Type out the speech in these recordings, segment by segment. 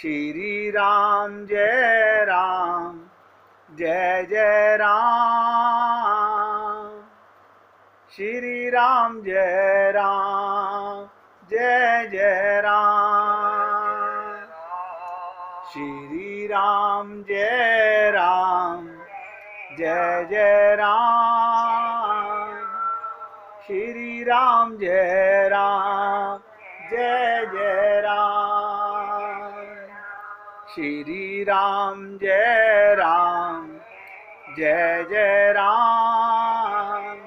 श्री राम जय राम जय जय राम। श्री राम जय राम जय जय राम। श्री राम जय राम जय जय राम। श्री राम जय राम जय जय राम। श्री राम जय राम जय जय राम।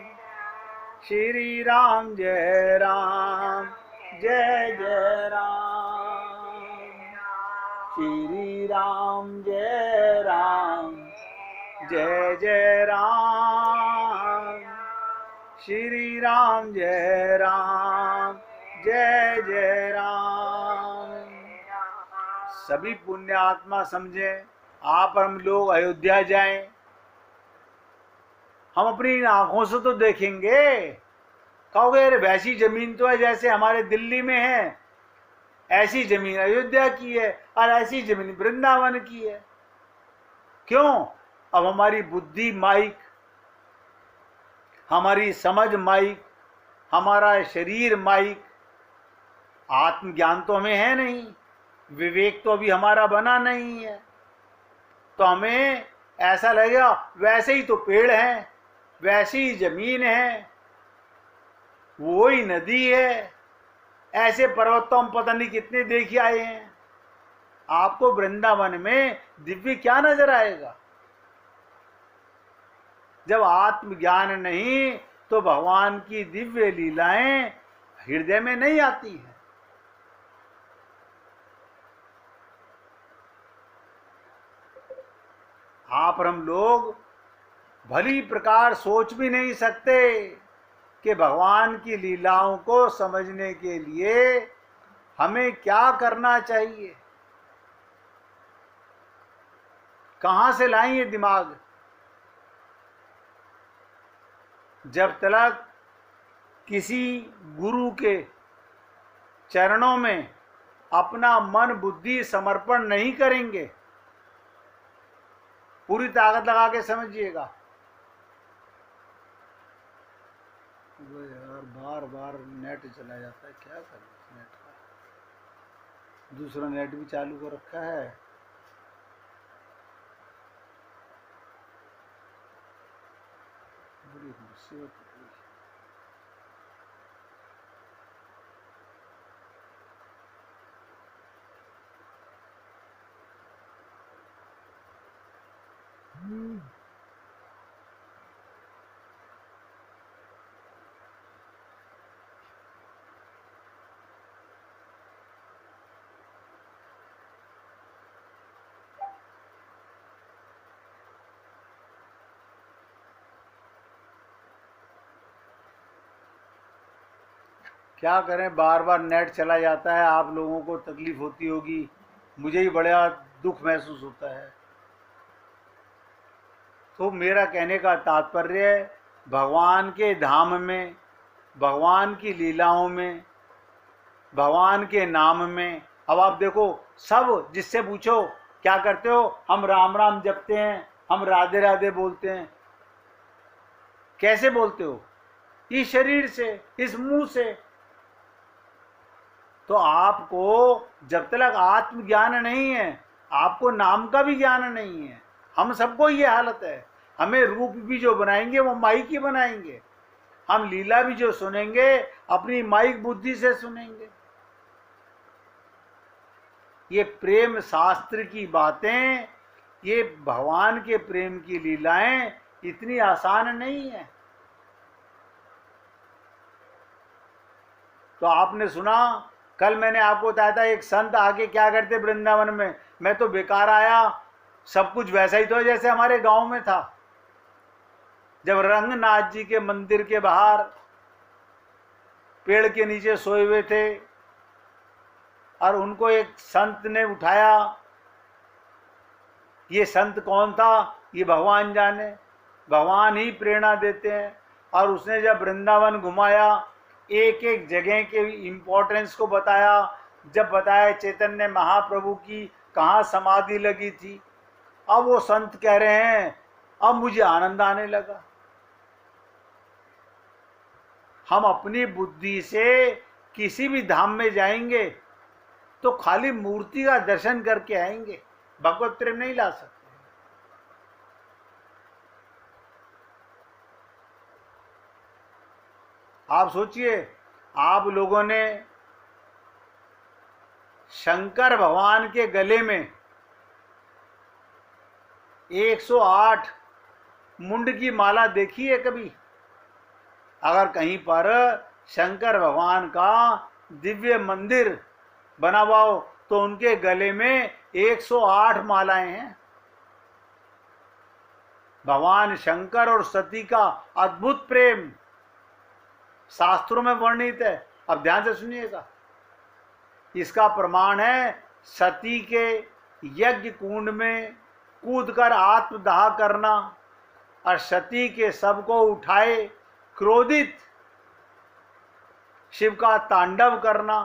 श्री राम जय राम जय जय राम। श्री राम जय राम जय जय राम। श्री राम जय राम जय जय राम। सभी पुण्यात्मा समझें, आप हम लोग अयोध्या जाएं, हम अपनी आंखों से तो देखेंगे। कहोगे अरे वैसी जमीन तो है जैसे हमारे दिल्ली में है, ऐसी जमीन अयोध्या की है और ऐसी जमीन वृंदावन की है। क्यों? अब हमारी बुद्धि माइक, हमारी समझ माइक, हमारा शरीर माइक, आत्मज्ञान तो हमें है नहीं, विवेक तो अभी हमारा बना नहीं है। तो हमें ऐसा लगेगा वैसे ही तो पेड़ हैं, वैसी ही जमीन है, वो ही नदी है, ऐसे पर्वत तो हम पता नहीं कितने देख आए हैं। आपको वृंदावन में दिव्य क्या नजर आएगा? जब आत्मज्ञान नहीं तो भगवान की दिव्य लीलाएं हृदय में नहीं आती हैं। आप और हम लोग भली प्रकार सोच भी नहीं सकते कि भगवान की लीलाओं को समझने के लिए हमें क्या करना चाहिए। कहां से लाएं ये दिमाग? जब तक किसी गुरु के चरणों में अपना मन बुद्धि समर्पण नहीं करेंगे, पूरी ताकत लगा के समझिएगा। वो यार बार बार नेट चला जाता है, क्या करें नेट का? दूसरा नेट भी चालू कर रखा है। बड़ी मुसीबत है। क्या करें, बार बार नेट चला जाता है। आप लोगों को तकलीफ होती होगी, मुझे ही बड़ा दुख महसूस होता है। तो मेरा कहने का तात्पर्य है, भगवान के धाम में, भगवान की लीलाओं में, भगवान के नाम में, अब आप देखो सब जिससे पूछो क्या करते हो, हम राम राम जपते हैं, हम राधे राधे बोलते हैं। कैसे बोलते हो? इस शरीर से, इस मुंह से। तो आपको जब तक आत्मज्ञान नहीं है, आपको नाम का भी ज्ञान नहीं है। हम सबको ये हालत है। हमें रूप भी जो बनाएंगे वो माइक ही बनाएंगे, हम लीला भी जो सुनेंगे अपनी माइक बुद्धि से सुनेंगे। ये प्रेम शास्त्र की बातें, ये भगवान के प्रेम की लीलाएं इतनी आसान नहीं है। तो आपने सुना, कल मैंने आपको बताया था, एक संत आके क्या करते वृंदावन में, मैं तो बेकार आया, सब कुछ वैसा ही तो जैसे हमारे गांव में था। जब रंगनाथ जी के मंदिर के बाहर पेड़ के नीचे सोए हुए थे और उनको एक संत ने उठाया। ये संत कौन था ये भगवान जाने, भगवान ही प्रेरणा देते हैं। और उसने जब वृंदावन घुमाया, एक एक जगह के इम्पोर्टेंस को बताया, जब बताया चैतन्य महाप्रभु की कहाँ समाधि लगी थी। अब वो संत कह रहे हैं अब मुझे आनंद आने लगा। हम अपनी बुद्धि से किसी भी धाम में जाएंगे तो खाली मूर्ति का दर्शन करके आएंगे, भगवत प्रेम नहीं ला सकते। आप सोचिए, आप लोगों ने शंकर भगवान के गले में 108 मुंड की माला देखी है कभी? अगर कहीं पर शंकर भगवान का दिव्य मंदिर बना हुआ हो तो उनके गले में 108 मालाएं हैं। भगवान शंकर और सती का अद्भुत प्रेम शास्त्रों में वर्णित है। अब ध्यान से सुनिएगा, इसका प्रमाण है सती के यज्ञ कुंड में कूदकर आत्मदाह करना और सती के शव को उठाए क्रोधित शिव का तांडव करना।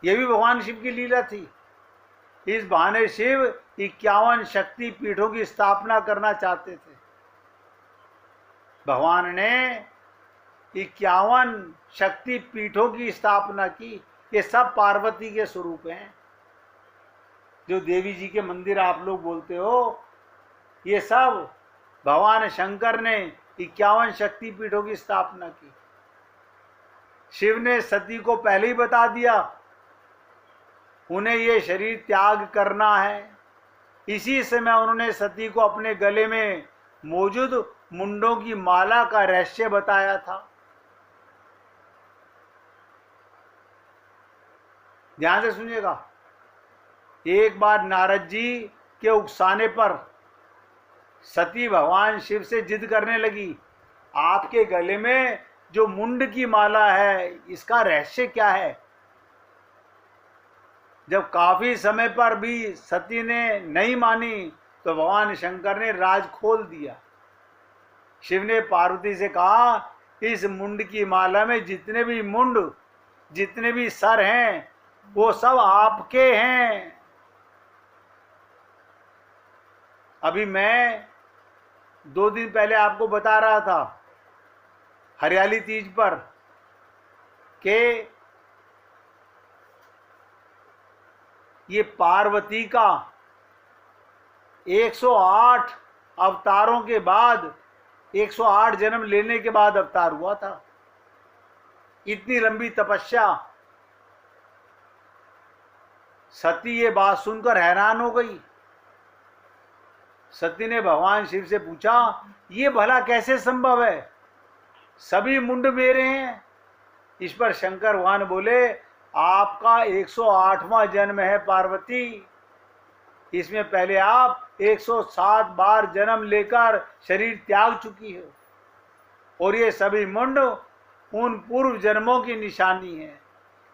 यह भी भगवान शिव की लीला थी। इस बहाने शिव 51 शक्ति पीठों की स्थापना करना चाहते थे। भगवान ने 51 शक्ति पीठों की स्थापना की। ये सब पार्वती के स्वरूप हैं। जो देवी जी के मंदिर आप लोग बोलते हो, ये सब भगवान शंकर ने 51 शक्ति पीठों की स्थापना की। शिव ने सती को पहले ही बता दिया उन्हें ये शरीर त्याग करना है। इसी समय उन्होंने सती को अपने गले में मौजूद मुंडों की माला का रहस्य बताया था। ध्यान से सुनिएगा, एक बार नारद जी के उकसाने पर सती भगवान शिव से जिद करने लगी, आपके गले में जो मुंड की माला है इसका रहस्य क्या है? जब काफी समय पर भी सती ने नहीं मानी तो भगवान शंकर ने राज खोल दिया। शिव ने पार्वती से कहा, इस मुंड की माला में जितने भी मुंड, जितने भी सर हैं वो सब आपके हैं। अभी मैं 2 दिन पहले आपको बता रहा था हरियाली तीज पर कि ये पार्वती का 108 अवतारों के बाद 108 जन्म लेने के बाद अवतार हुआ था। इतनी लंबी तपस्या। सती ये बात सुनकर हैरान हो गई। सती ने भगवान शिव से पूछा, ये भला कैसे संभव है? सभी मुंड मेरे हैं। इस पर शंकर भगवान बोले, आपका 108वां जन्म है पार्वती। इसमें पहले आप 107 बार जन्म लेकर शरीर त्याग चुकी हो और ये सभी मुंड उन पूर्व जन्मों की निशानी है।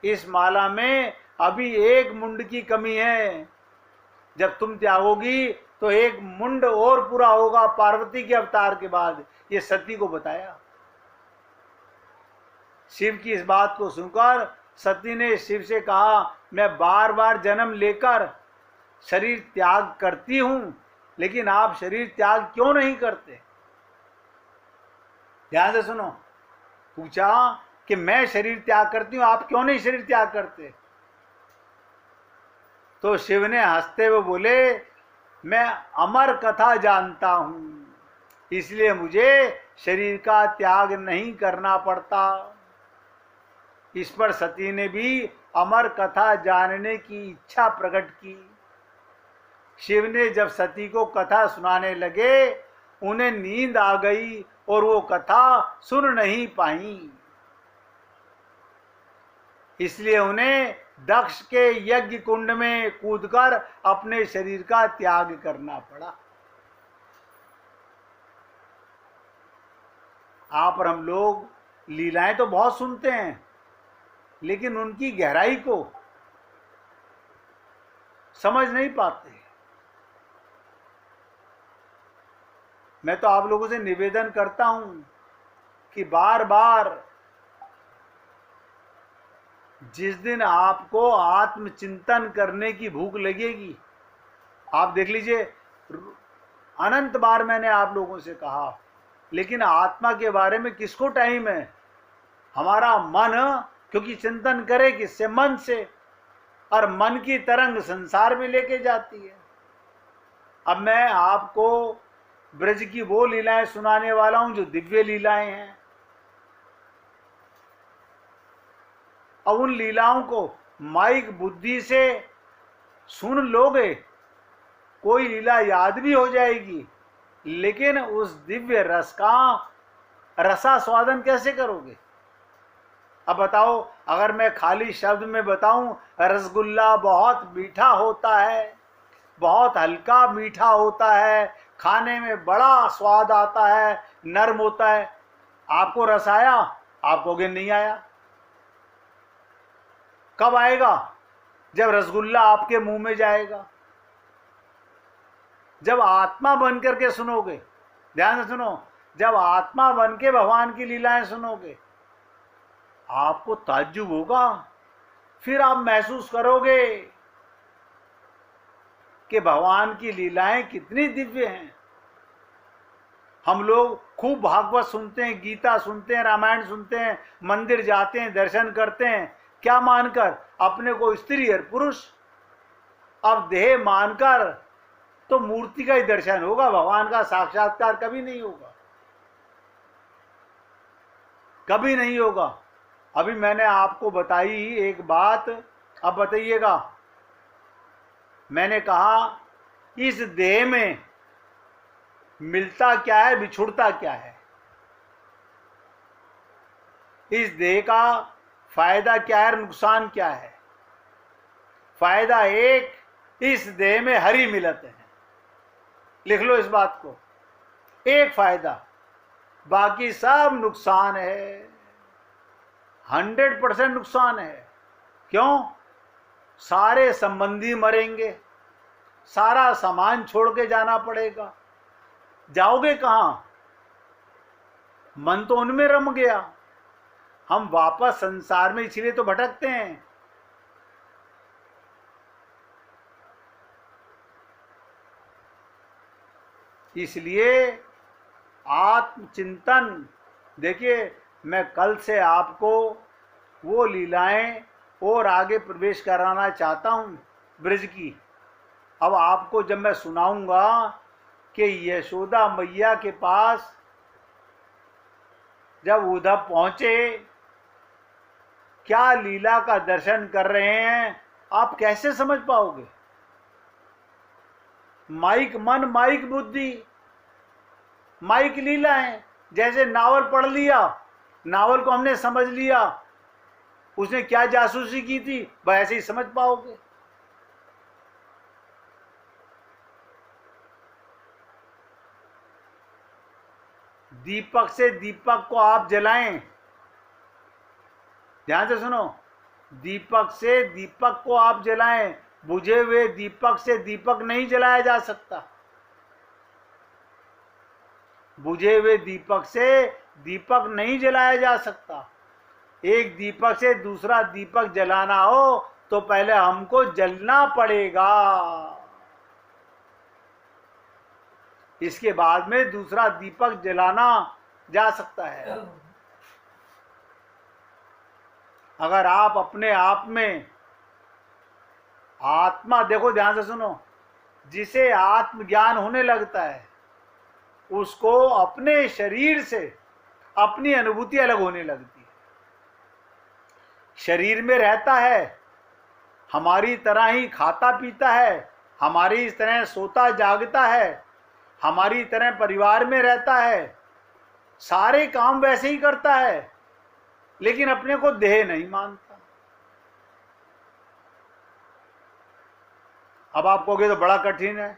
इस माला में अभी एक मुंड की कमी है। जब तुम त्यागोगी तो एक मुंड और पूरा होगा पार्वती के अवतार के बाद। ये सती को बताया। शिव की इस बात को सुनकर सती ने शिव से कहा, मैं बार बार जन्म लेकर शरीर त्याग करती हूं, लेकिन आप शरीर त्याग क्यों नहीं करते? ध्यान से सुनो। पूछा कि मैं शरीर त्याग करती हूं, आप क्यों नहीं शरीर त्याग करते? तो शिव ने हंसते हुए बोले, मैं अमर कथा जानता हूं, इसलिए मुझे शरीर का त्याग नहीं करना पड़ता। इस पर सती ने भी अमर कथा जानने की इच्छा प्रकट की। शिव ने जब सती को कथा सुनाने लगे, उन्हें नींद आ गई और वो कथा सुन नहीं पाई। इसलिए उन्हें दक्ष के यज्ञ कुंड में कूदकर अपने शरीर का त्याग करना पड़ा। आप और हम लोग लीलाएं तो बहुत सुनते हैं, लेकिन उनकी गहराई को समझ नहीं पाते। मैं तो आप लोगों से निवेदन करता हूं कि बार बार जिस दिन आपको आत्मचिंतन करने की भूख लगेगी, आप देख लीजिए, अनंत बार मैंने आप लोगों से कहा, लेकिन आत्मा के बारे में किसको टाइम है? हमारा मन, क्योंकि चिंतन करे किससे? मन से, और मन की तरंग संसार में लेके जाती है। अब मैं आपको ब्रज की वो लीलाएं सुनाने वाला हूं जो दिव्य लीलाएं हैं। अब उन लीलाओं को माइक बुद्धि से सुन लोगे, कोई लीला याद भी हो जाएगी, लेकिन उस दिव्य रस का रसास्वादन कैसे करोगे? अब बताओ, अगर मैं खाली शब्द में बताऊं रसगुल्ला बहुत मीठा होता है, बहुत हल्का मीठा होता है, खाने में बड़ा स्वाद आता है, नरम होता है, आपको रस आया? आप कहोगे नहीं आया। कब आएगा? जब रसगुल्ला आपके मुंह में जाएगा, जब आत्मा बन करके सुनोगे। ध्यान से सुनो, जब आत्मा बन के भगवान की लीलाएं सुनोगे, आपको ताज्जुब होगा। फिर आप महसूस करोगे कि भगवान की लीलाएं कितनी दिव्य हैं। हम लोग खूब भागवत सुनते हैं, गीता सुनते हैं, रामायण सुनते हैं, मंदिर जाते हैं, दर्शन करते हैं, क्या मानकर? अपने को स्त्री और पुरुष। अब देह मानकर तो मूर्ति का ही दर्शन होगा, भगवान का साक्षात्कार कभी नहीं होगा, कभी नहीं होगा। अभी मैंने आपको बताई एक बात, अब बताइएगा। मैंने कहा इस देह में मिलता क्या है, बिछुड़ता क्या है? इस देह का फायदा क्या है, नुकसान क्या है? फायदा एक, इस देह में हरि मिलत है। लिख लो इस बात को, एक फायदा, बाकी सब नुकसान है। 100% नुकसान है। क्यों? सारे संबंधी मरेंगे, सारा सामान छोड़ के जाना पड़ेगा। जाओगे कहां? मन तो उनमें रम गया। हम वापस संसार में इसलिए तो भटकते हैं। इसलिए आत्मचिंतन, देखिए मैं कल से आपको वो लीलाएं और आगे प्रवेश कराना चाहता हूं ब्रज की। अब आपको जब मैं सुनाऊंगा कि यशोदा मैया के पास जब उद्धव पहुंचे, क्या लीला का दर्शन कर रहे हैं, आप कैसे समझ पाओगे? माइक मन, माइक बुद्धि, माइक लीला है। जैसे नावल पढ़ लिया, नावल को हमने समझ लिया, उसने क्या जासूसी की थी, वैसे ही समझ पाओगे। दीपक से दीपक को आप जलाएं, ध्यान से सुनो, दीपक से दीपक को आप जलाएं, बुझे हुए दीपक से दीपक नहीं जलाया जा सकता। बुझे हुए दीपक से दीपक नहीं जलाया जा सकता। एक दीपक से दूसरा दीपक जलाना हो तो पहले हमको जलना पड़ेगा, इसके बाद में दूसरा दीपक जलाना जा सकता है। अगर आप अपने आप में आत्मा, देखो ध्यान से सुनो, जिसे आत्मज्ञान होने लगता है उसको अपने शरीर से अपनी अनुभूति अलग होने लगती है। शरीर में रहता है, हमारी तरह ही खाता पीता है, हमारी तरह सोता जागता है, हमारी तरह परिवार में रहता है, सारे काम वैसे ही करता है, लेकिन अपने को देह नहीं मानता। अब आप कहोगे तो बड़ा कठिन है।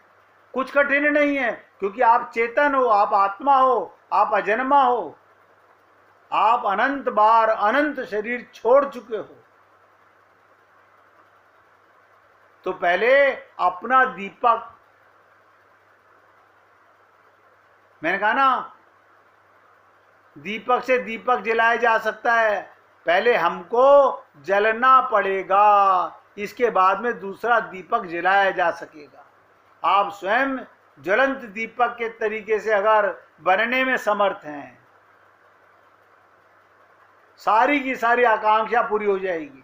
कुछ कठिन नहीं है, क्योंकि आप चेतन हो, आप आत्मा हो, आप अजन्मा हो, आप अनंत बार अनंत शरीर छोड़ चुके हो। तो पहले अपना दीपक, मैंने कहा ना, दीपक से दीपक जलाया जा सकता है, पहले हमको जलना पड़ेगा, इसके बाद में दूसरा दीपक जलाया जा सकेगा। आप स्वयं ज्वलंत दीपक के तरीके से अगर बनने में समर्थ हैं, सारी की सारी आकांक्षा पूरी हो जाएगी।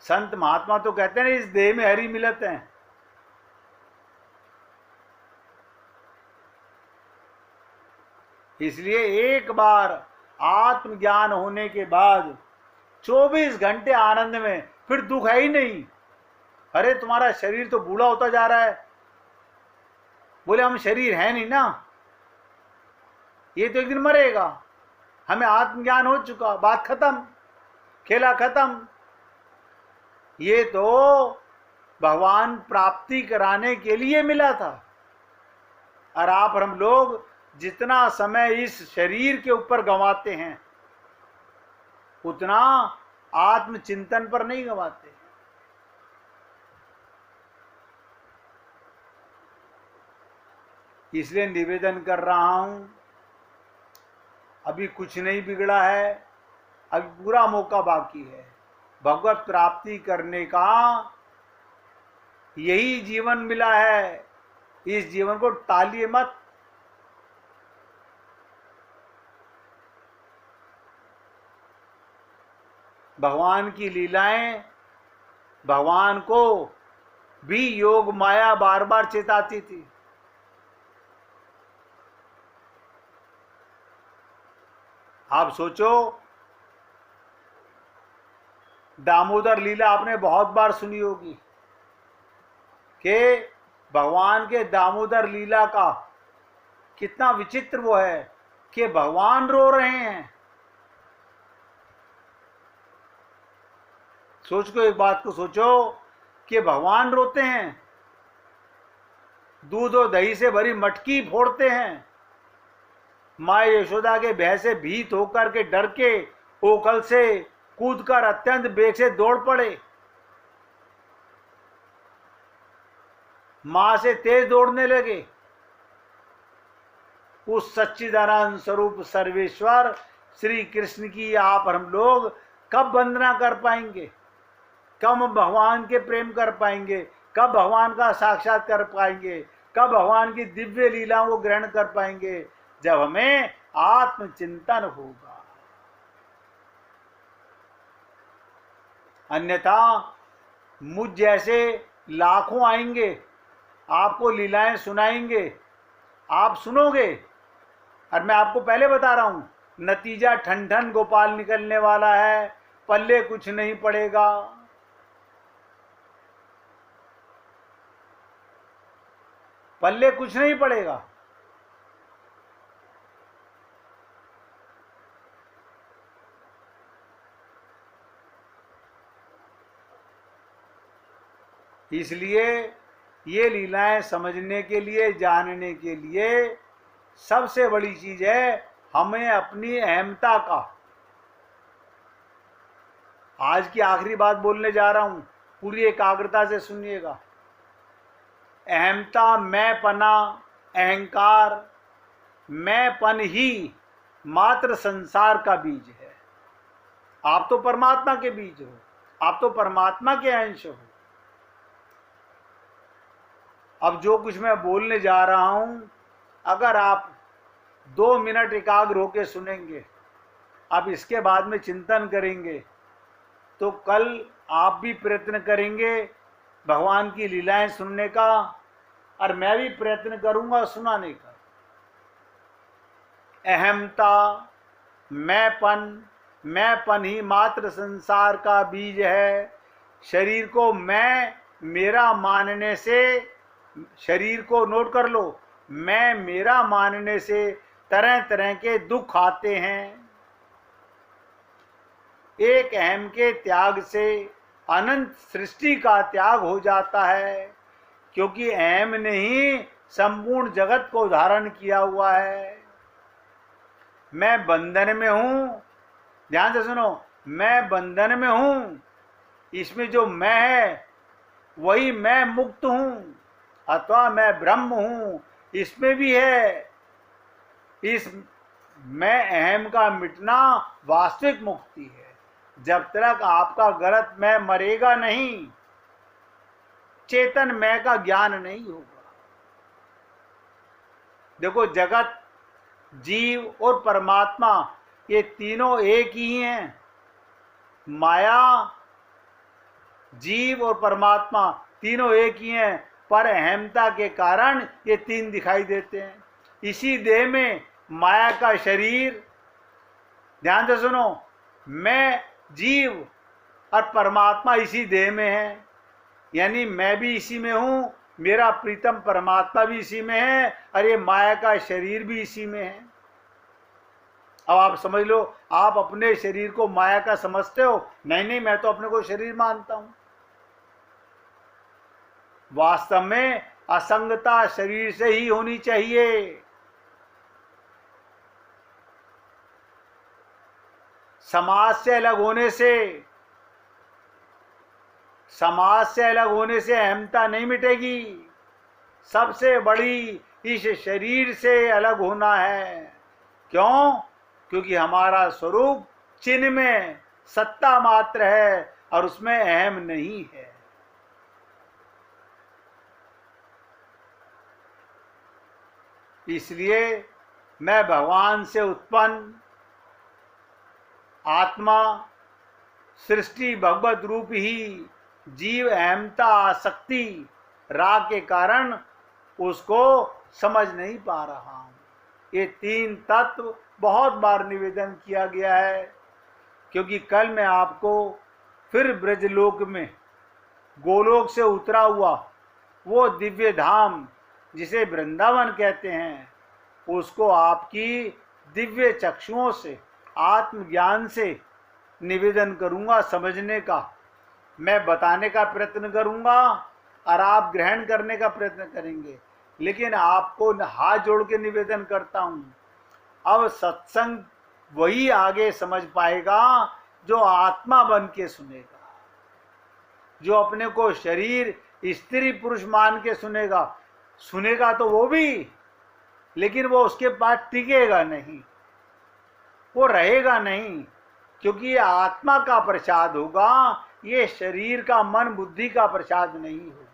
संत महात्मा तो कहते हैं इस देह में हरि मिलत हैं। इसलिए एक बार आत्मज्ञान होने के बाद 24 घंटे आनंद में, फिर दुख है ही नहीं। अरे तुम्हारा शरीर तो बूढ़ा होता जा रहा है, बोले हम शरीर है नहीं ना, ये तो एक दिन मरेगा। हमें आत्मज्ञान हो चुका, बात खत्म, खेला खत्म। ये तो भगवान प्राप्ति कराने के लिए मिला था। और आप और हम लोग जितना समय इस शरीर के ऊपर गंवाते हैं, उतना आत्मचिंतन पर नहीं गंवाते। इसलिए निवेदन कर रहा हूं, अभी कुछ नहीं बिगड़ा है, अभी पूरा मौका बाकी है। भगवत प्राप्ति करने का यही जीवन मिला है, इस जीवन को टालिए मत। भगवान की लीलाएं, भगवान को भी योग माया बार बार चेताती थी। आप सोचो, दामोदर लीला आपने बहुत बार सुनी होगी कि भगवान के दामोदर लीला का कितना विचित्र वो है कि भगवान रो रहे हैं। सोच एक बात को सोचो कि भगवान रोते हैं, दूध और दही से भरी मटकी फोड़ते हैं, माँ यशोदा के भय से भीत होकर के डर के ओखल से कूदकर अत्यंत बेग से दौड़ पड़े, मां से तेज दौड़ने लगे। उस सच्चिदानंद स्वरूप सर्वेश्वर श्री कृष्ण की आप और हम लोग कब वंदना कर पाएंगे, कब भगवान के प्रेम कर पाएंगे, कब भगवान का साक्षात कर पाएंगे, कब भगवान की दिव्य लीलाओं को ग्रहण कर पाएंगे, जब हमें आत्मचिंतन होगा। अन्यथा मुझ जैसे लाखों आएंगे, आपको लीलाएं सुनाएंगे, आप सुनोगे, और मैं आपको पहले बता रहा हूं, नतीजा ठन ठन गोपाल निकलने वाला है, पल्ले कुछ नहीं पड़ेगा। पल्ले कुछ नहीं पड़ेगा। इसलिए ये लीलाएं समझने के लिए, जानने के लिए सबसे बड़ी चीज है हमें अपनी अहमता का। आज की आखिरी बात बोलने जा रहा हूं, पूरी एकाग्रता से सुनिएगा। अहमता, मैंपना, अहंकार, मैंपन ही मात्र संसार का बीज है। आप तो परमात्मा के बीज हो, आप तो परमात्मा के अंश हो। अब जो कुछ मैं बोलने जा रहा हूं, अगर आप 2 मिनट एकाग्र होकर सुनेंगे, आप इसके बाद में चिंतन करेंगे, तो कल आप भी प्रयत्न करेंगे भगवान की लीलाएं सुनने का, और मैं भी प्रयत्न करूंगा सुनाने का। अहमता, मैंपन ही मात्र संसार का बीज है। शरीर को मैं मेरा मानने से, शरीर को नोट कर लो, मैं मेरा मानने से तरह तरह के दुख आते हैं। एक अहम के त्याग से अनंत सृष्टि का त्याग हो जाता है, क्योंकि अहम ने ही संपूर्ण जगत को धारण किया हुआ है। मैं बंधन में हूं, ध्यान से सुनो, मैं बंधन में हूं, इसमें जो मैं है वही मैं मुक्त हूं, अथवा मैं ब्रह्म हूं, इसमें भी है। इस मैं अहम का मिटना वास्तविक मुक्ति है। जब तक आपका गलत मैं मरेगा नहीं, चेतन मैं का ज्ञान नहीं होगा। देखो, जगत, जीव और परमात्मा ये तीनों एक ही हैं। माया, जीव और परमात्मा तीनों एक ही हैं, पर अहमता के कारण ये तीन दिखाई देते हैं। इसी देह में माया का शरीर, ध्यान से सुनो, मैं जीव और परमात्मा इसी देह में है, यानी मैं भी इसी में हूं, मेरा प्रीतम परमात्मा भी इसी में है, और ये माया का शरीर भी इसी में है। अब आप समझ लो, आप अपने शरीर को माया का समझते हो? नहीं नहीं, मैं तो अपने को शरीर मानता हूं। वास्तव में असंगता शरीर से ही होनी चाहिए। समाज से अलग होने से अहमता नहीं मिटेगी। सबसे बड़ी इस शरीर से अलग होना है। क्यों? क्योंकि हमारा स्वरूप चिन्ह में सत्ता मात्र है और उसमें अहम नहीं है। इसलिए मैं भगवान से उत्पन्न आत्मा, सृष्टि भगवत रूप ही जीव अहमता, आसक्ति, राग के कारण उसको समझ नहीं पा रहा हूं। ये तीन तत्व बहुत बार निवेदन किया गया है, क्योंकि कल मैं आपको फिर ब्रजलोक में गोलोक से उतरा हुआ वो दिव्य धाम जिसे वृंदावन कहते हैं, उसको आपकी दिव्य चक्षुओं से, आत्मज्ञान से निवेदन करूंगा, समझने का मैं बताने का प्रयत्न करूंगा और आप ग्रहण करने का प्रयत्न करेंगे। लेकिन आपको हाथ जोड़ के निवेदन करता हूं, अब सत्संग वही आगे समझ पाएगा जो आत्मा बन के सुनेगा, जो अपने को शरीर स्त्री पुरुष मान के सुनेगा तो वो भी, लेकिन वो उसके पास टिकेगा नहीं, वो रहेगा नहीं, क्योंकि ये आत्मा का प्रसाद होगा, ये शरीर का, मन बुद्धि का प्रसाद नहीं होगा।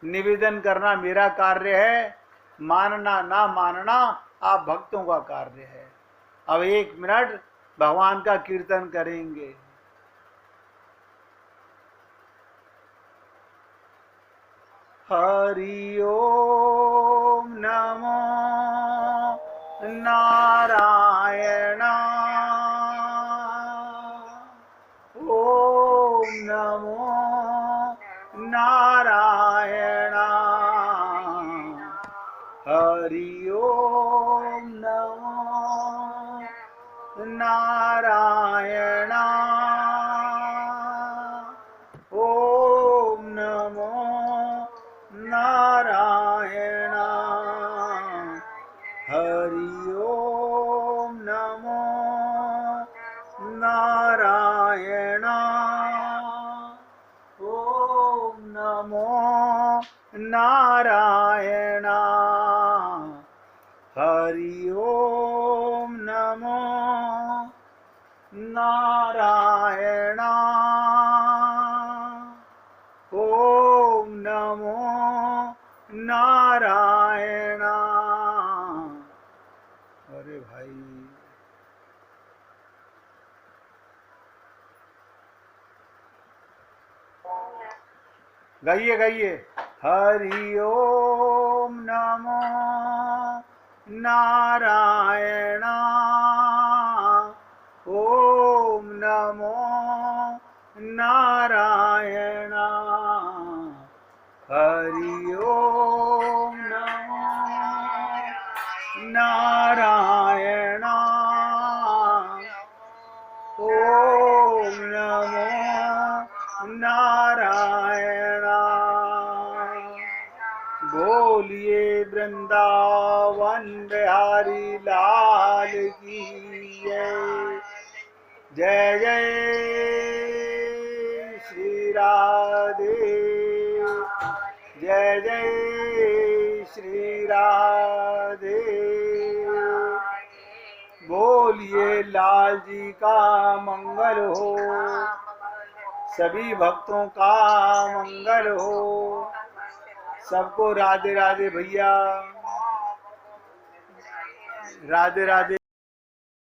निवेदन करना मेरा कार्य है, मानना ना मानना आप भक्तों का कार्य है। अब 1 मिनट भगवान का कीर्तन करेंगे। हरि ओम नमो नारायण, ओम नमो नारायण, हरि ओम नमो नारायण, ओम नमो नारायण, हरि ओम नमो नारायण, ओम नमो नारायण, हरि ओम नमो नारायण, ओम नमो नारायण। अरे भाई, गाइए गाइए। हरि ओम नमो नारायण, ओम नमो नारायण, हरि ओम नमो नारायण, ओम नमो नारायण। बोलिए वृंदावन बिहारी लाल की जय। जय जय श्री राधे, जय जय श्री राधे, बोलिए लाल जी का मंगल हो, सभी भक्तों का मंगल हो। सबको राधे राधे भैया, राधे राधे।